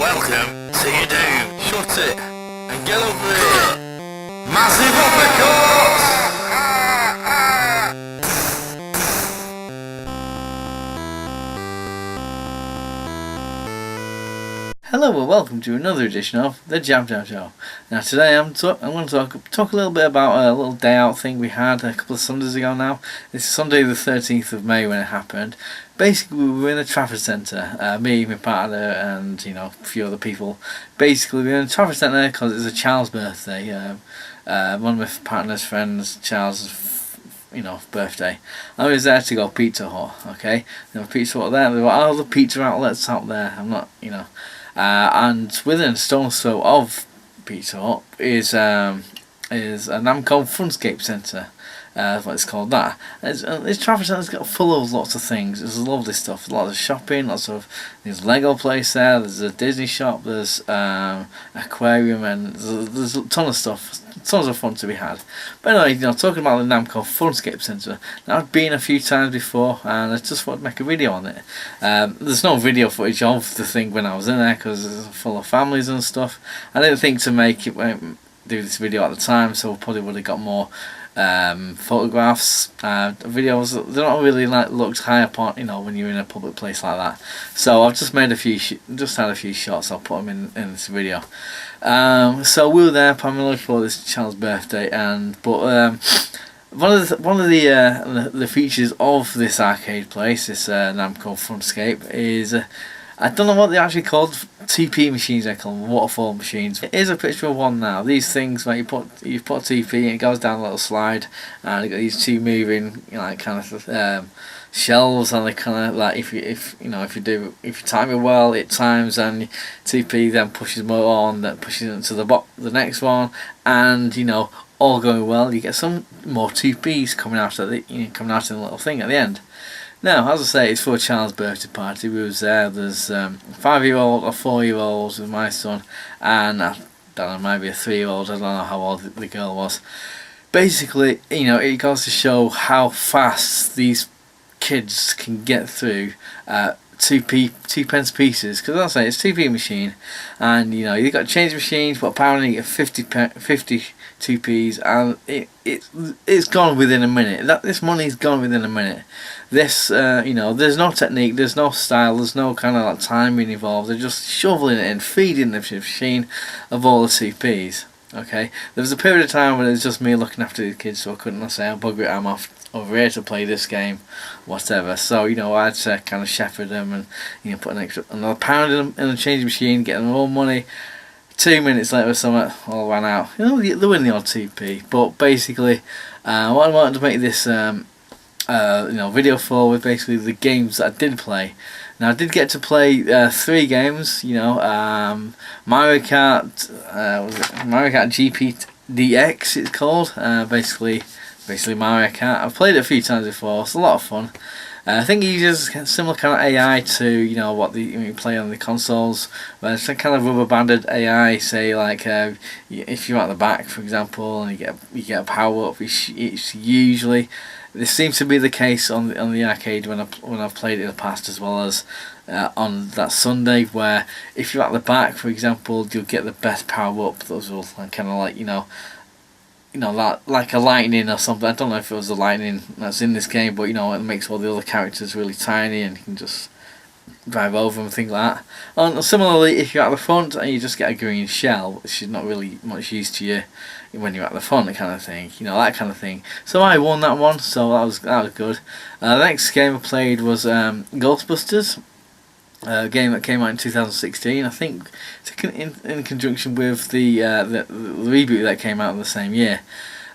Welcome to your doom. Shut it and get over here. Massive uppercuts! Hello and welcome to another edition of the JabJab Show. Now today I'm going to talk a little bit about a little day out thing we had a couple of Sundays ago now. This is Sunday the 13th of May when it happened. Basically we were in the Trafford Centre, me, my partner and a few other people. Basically we were in the Trafford Centre because it was a child's birthday. One of my partner's friends, Charles' birthday. I was there to go Pizza Hut, okay? There were Pizza Hut there, there were other pizza outlets out there, and within a stone's throw of Pizza Hut is a Namco Fun Scape Centre, what it's called that. This Trafford Centre's got full of lots of things. There's lovely stuff, lots of shopping, there's Lego place there, there's a Disney shop, there's aquarium, and there's a ton of stuff, tons of fun to be had. But anyway, talking about the Namco Fun Scape Centre, now I've been a few times before and I just wanted to make a video on it. There's no video footage of the thing when I was in there because it's full of families and stuff. I didn't think to do this video at the time, so probably would have got more photographs, videos. They're not really looked high upon, when you're in a public place like that. So I've just made had a few shots. I'll put them in this video. So we were there primarily for this child's birthday, but one of the features of this arcade place, this Namco Fun Scape, is I don't know what they're actually called, TP machines they call them, waterfall machines. Here's a picture of one now. These things, you put TP and it goes down a little slide, and you got these two moving, shelves, and they kind of if you time it well, it times, and TP then pushes more on, that pushes into the next one, and all going well, you get some more TPs coming out of the little thing at the end. Now, as I say, it's for a child's birthday party. We was there. There's 5-year-old or 4-year-olds with my son, and I don't know, maybe a 3-year-old. I don't know how old the girl was. Basically, it goes to show how fast these kids can get through 2p pieces. Because as I say, it's 2p machine, and you've got change machines, but apparently you get 50 2p's, and it's gone within a minute. This money's gone within a minute. This there's no technique, there's no style, there's no kind of timing involved. They're just shoveling it in, feeding the machine of all the 2p's. Okay, there was a period of time when it was just me looking after the kids, so I couldn't say I'll bugger it, I'm off over here to play this game, whatever. So I had to kind of shepherd them and put another pound in the change machine, get them more money. 2 minutes later, something all ran out. They win the odd 2p. But basically, what I wanted to make this video for was basically the games that I did play. Now I did get to play 3 games. Mario Kart, Mario Kart GP DX it's called. Basically Mario Kart. I've played it a few times before. It's a lot of fun. I think it uses similar kind of AI to what you play on the consoles, but it's a kind of rubber banded AI. Say if you're at the back, for example, and you get a power up, it's usually, this seems to be the case on the arcade when I've played it in the past, as well as on that Sunday, where if you're at the back, for example, you'll get the best power up. Those will kind of like a lightning or something. I don't know if it was the lightning that's in this game, but it makes all the other characters really tiny and you can just drive over them and things like that. And similarly, if you're at the front and you just get a green shell, which is not really much use to you when you're at the front, kind of thing, that kind of thing. So I won that one, so that was good. The next game I played was Ghostbusters. A game that came out in 2016, I think, in conjunction with the reboot that came out in the same year.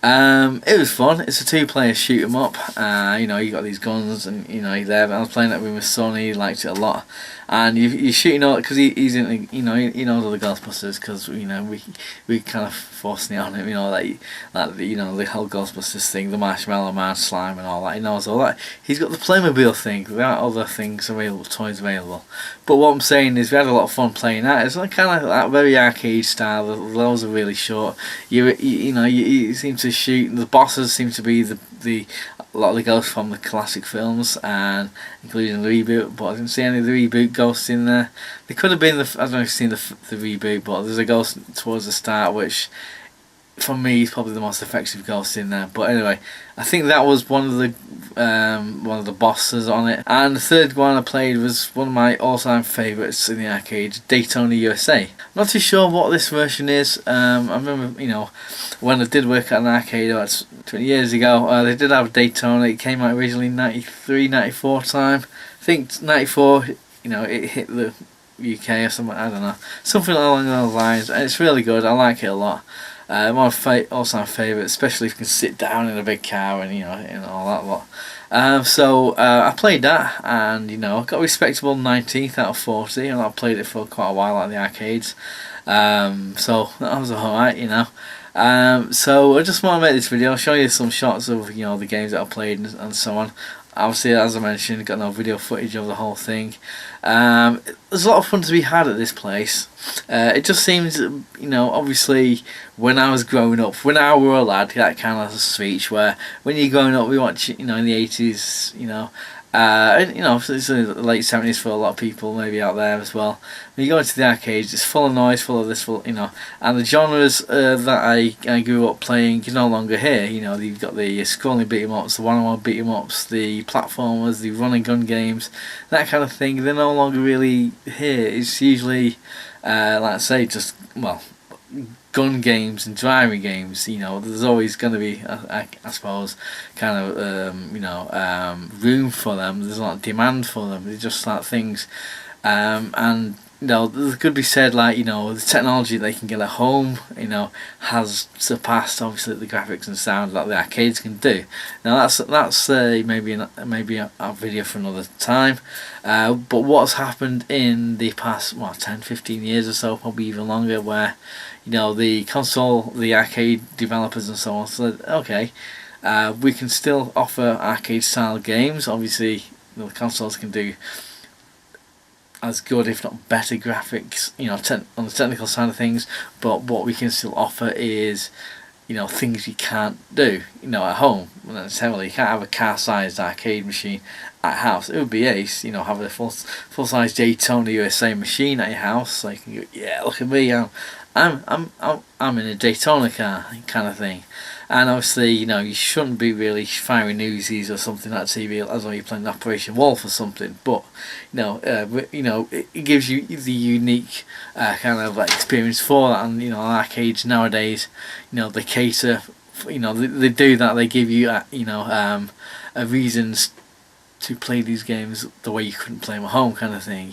It was fun. It's a 2-player shoot 'em up. You got these guns, and you're there. I was playing that with my son. He liked it a lot. And you're shooting all, because he's in, he knows all the Ghostbusters, because we kind of forcing it on him. The whole Ghostbusters thing, the Marshmallow Man, slime, and all that. He knows all that. He's got the Playmobil thing. There aren't other things available, toys available. But what I'm saying is, we had a lot of fun playing that. It's kind of that very arcade style. The levels are really short. You seem to shoot. The bosses seem to be the a lot of the ghosts from the classic films, and including the reboot. But I didn't see any of the reboot ghosts in there. There could have been I don't know if you've seen the reboot, but there's a ghost towards the start which, for me, is probably the most effective ghost in there. But anyway, I think that was one of the bosses on it. And the third one I played was one of my all-time favourites in the arcade, Daytona USA. Not too sure what this version is. I remember, when I did work at an arcade about 20 years ago, they did have Daytona. It came out originally 93, 94 time. I think 94, it hit the UK or something, I don't know. Something along those lines. And it's really good. I like it a lot. My all-time favourite, especially if you can sit down in a big car and and all that lot. So I played that, and got a respectable 19th out of 40, and I played it for quite a while at the arcades. So that was alright, So I just want to make this video, show you some shots of the games that I played and so on. Obviously, as I mentioned, got no video footage of the whole thing. There's a lot of fun to be had at this place. It just seems, obviously, when I was growing up, when I were a lad, that kind of speech where when you're growing up, we watch, in the 80s, and it's the late 70s for a lot of people maybe out there as well. When you go into the arcades, it's full of noise, full of this, and the genres that I grew up playing, you're no longer here. You've got the scrolling beat 'em ups, the one-on-one beat 'em ups, the platformers, the run and gun games, that kind of thing. They're no longer really here. It's usually, like I say, just gun games and driving games. There's always going to be, I suppose, kind of room for them. There's a lot of demand for them. They're just like things, and there could be said like the technology they can get at home has surpassed obviously the graphics and sound that the arcades can do. Now that's maybe a video for another time. But what's happened in the past 10-15 years or so, probably even longer, where the arcade developers and so on said, okay, we can still offer arcade style games. Obviously the consoles can do as good if not better graphics on the technical side of things, but what we can still offer is things you can't do at home necessarily. You can't have a car-sized arcade machine at house. It would be ace, have a full-size Daytona USA machine at your house, so you can go, yeah, look at me, I'm in a Daytona car kind of thing. And obviously, you shouldn't be really firing Uzis or something at TV as though you're playing Operation Wolf or something. But it gives you the unique kind of experience for that. And arcades nowadays, they cater. They do that. They give you reasons to play these games the way you couldn't play them at home, kind of thing.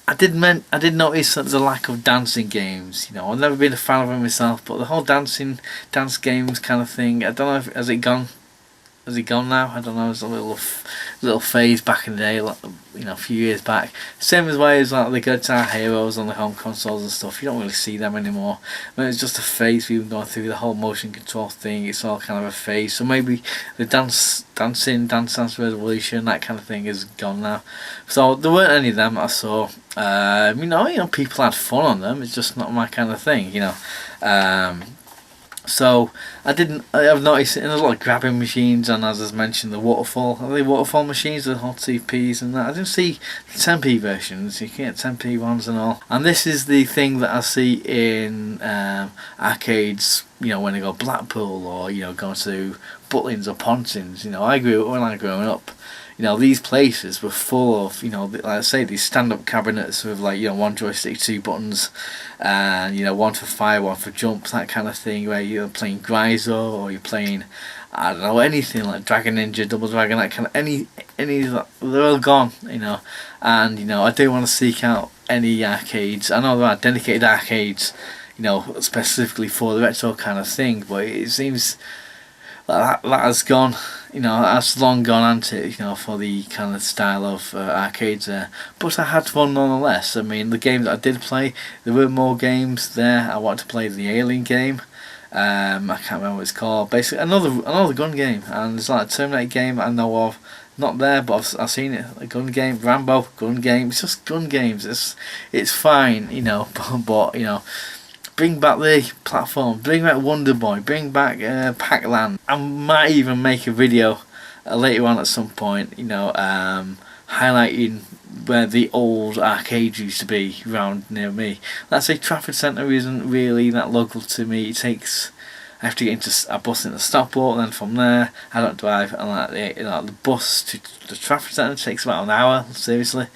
I did notice that there's a lack of dancing games. I've never been a fan of them myself, but the whole dance games kind of thing, I don't know has it gone now? I don't know. It's a little phase back in the day, a few years back. Same as way as like the Guitar Heroes on the home consoles and stuff. You don't really see them anymore. It's just a phase. We've been going through the whole motion control thing. It's all kind of a phase. So maybe the Dance Dance Revolution, that kind of thing, is gone now. So there weren't any of them I saw. People had fun on them. It's just not my kind of thing. So I've noticed there's a lot of grabbing machines, and as I mentioned, the waterfall machines, the hot CPs and that. I didn't see the 10p versions. You can get 10p ones and all. And this is the thing that I see in arcades, when I go Blackpool or going to Butlins or Pontins. When I growing up, these places were full of, like I say, these stand-up cabinets with one joystick, 2 buttons, and one for fire, one for jump, that kind of thing, where you're playing Gryzo or you're playing, I don't know, anything like Dragon Ninja, Double Dragon, that kind of, any they're all gone, and I do want to seek out any arcades. I know there are dedicated arcades, specifically for the retro kind of thing, but it seems that has gone. That's long gone, hasn't it? For the kind of style of arcades there. But I had fun nonetheless. I mean, the games that I did play, there were more games there. I wanted to play the Alien game. I can't remember what it's called. Basically, another gun game, and it's like a Terminator game I know of. Not there, but I've seen it. A gun game, Rambo gun game. It's just gun games. It's fine, but bring back the platform, bring back Wonder Boy, bring back Pac-Land. I might even make a video later on at some point, you know, highlighting where the old arcades used to be around near me. Let's say Trafford Centre isn't really that local to me. I have to get into a bus into Stockport, and then from there I don't drive, and the bus to the Trafford Centre takes about an hour, seriously.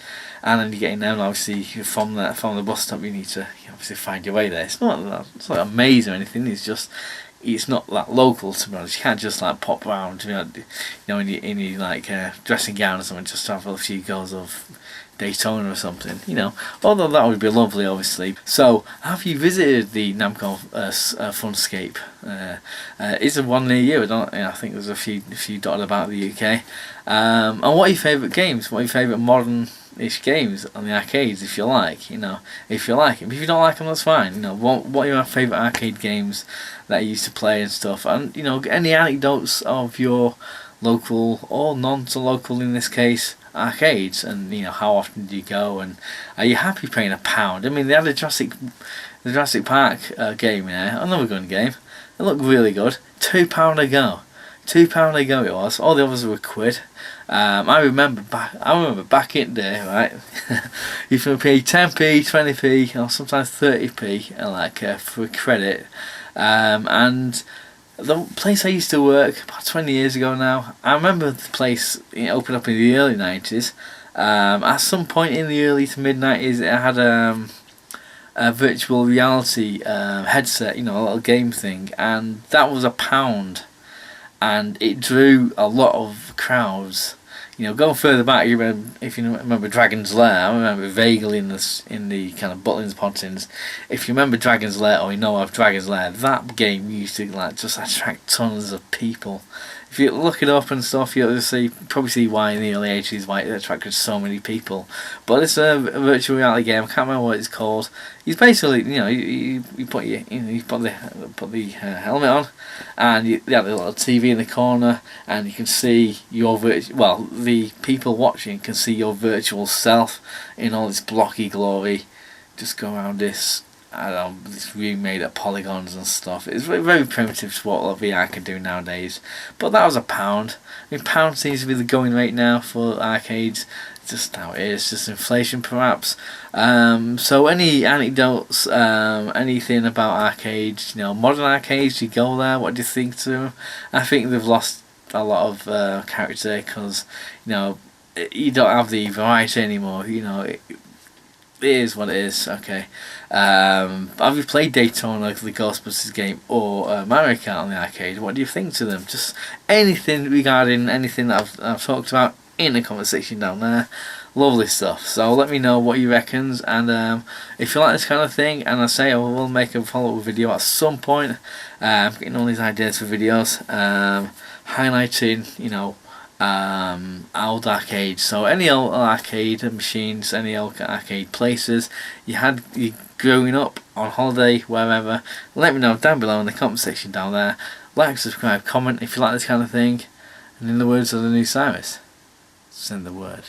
And then you get in there, and obviously from the bus stop you need to obviously find your way there. It's not a maze or anything. It's not that local, to be honest. You can't just like pop around, you know, in your like dressing gown or something, just to have a few goals of Daytona or something, you know. Although that would be lovely, obviously. So, have you visited the Namco Fun Scape? Is there one near you? I think there's a few dotted about the UK. And what are your favourite games? What are your favourite modern-ish games on the arcades, if you like? You know, if you like them. If you don't like them, that's fine. You know, what are your favourite arcade games that you used to play and stuff? And you know, any anecdotes of your local or non-so-local, in this case, arcades, and you know, how often do you go, and are you happy paying £1? I mean, they had the Jurassic Park game there, another good game. It looked really good. £2 a go. £2 a go it was. All the others were £1. I remember back in the day, right? You can pay 10p, 20p, or sometimes 30p, like for credit, and the place I used to work about 20 years ago now, I remember the place, you know, opened up in the early 90s. At some point in the early to mid 90s, it had a virtual reality headset, you know, a little game thing, and that was £1, and it drew a lot of crowds. You know, going further back, if you remember Dragon's Lair, I remember vaguely in the kind of Butlins Pontins. If you remember Dragon's Lair, or you know of Dragon's Lair, that game used to like just attract tons of people. If you look it up and stuff, you'll probably see why in the early 80s why it attracted so many people. But it's a virtual reality game. I can't remember what it's called. It's basically, you know, you put the helmet on, and you have a little TV in the corner, and you can see the people watching can see your virtual self in all its blocky glory. Just go around this. This room made of polygons and stuff. It's very, very primitive to what VR can do nowadays. But that was £1. I mean, £1 seems to be the going rate now for arcades. It's just how it is, just inflation perhaps. So any anecdotes, anything about arcades, you know, modern arcades, you go there, what do you think to them? I think they've lost a lot of character, because, you know, you don't have the variety anymore, you know. It is what it is. Okay. Have you played Daytona, the Ghostbusters game, or Mario Kart on the arcade? What do you think to them? Just anything regarding anything that I've talked about in the comment section down there. Lovely stuff. So let me know what you reckons, and if you like this kind of thing, and I will make a follow-up video at some point. I'm getting all these ideas for videos, highlighting, you know, old arcades. So any old arcade machines, any old arcade places you had growing up, on holiday, wherever, let me know down below in the comment section down there. Like, subscribe, comment if you like this kind of thing, and in the words of the new Cyrus, send the word.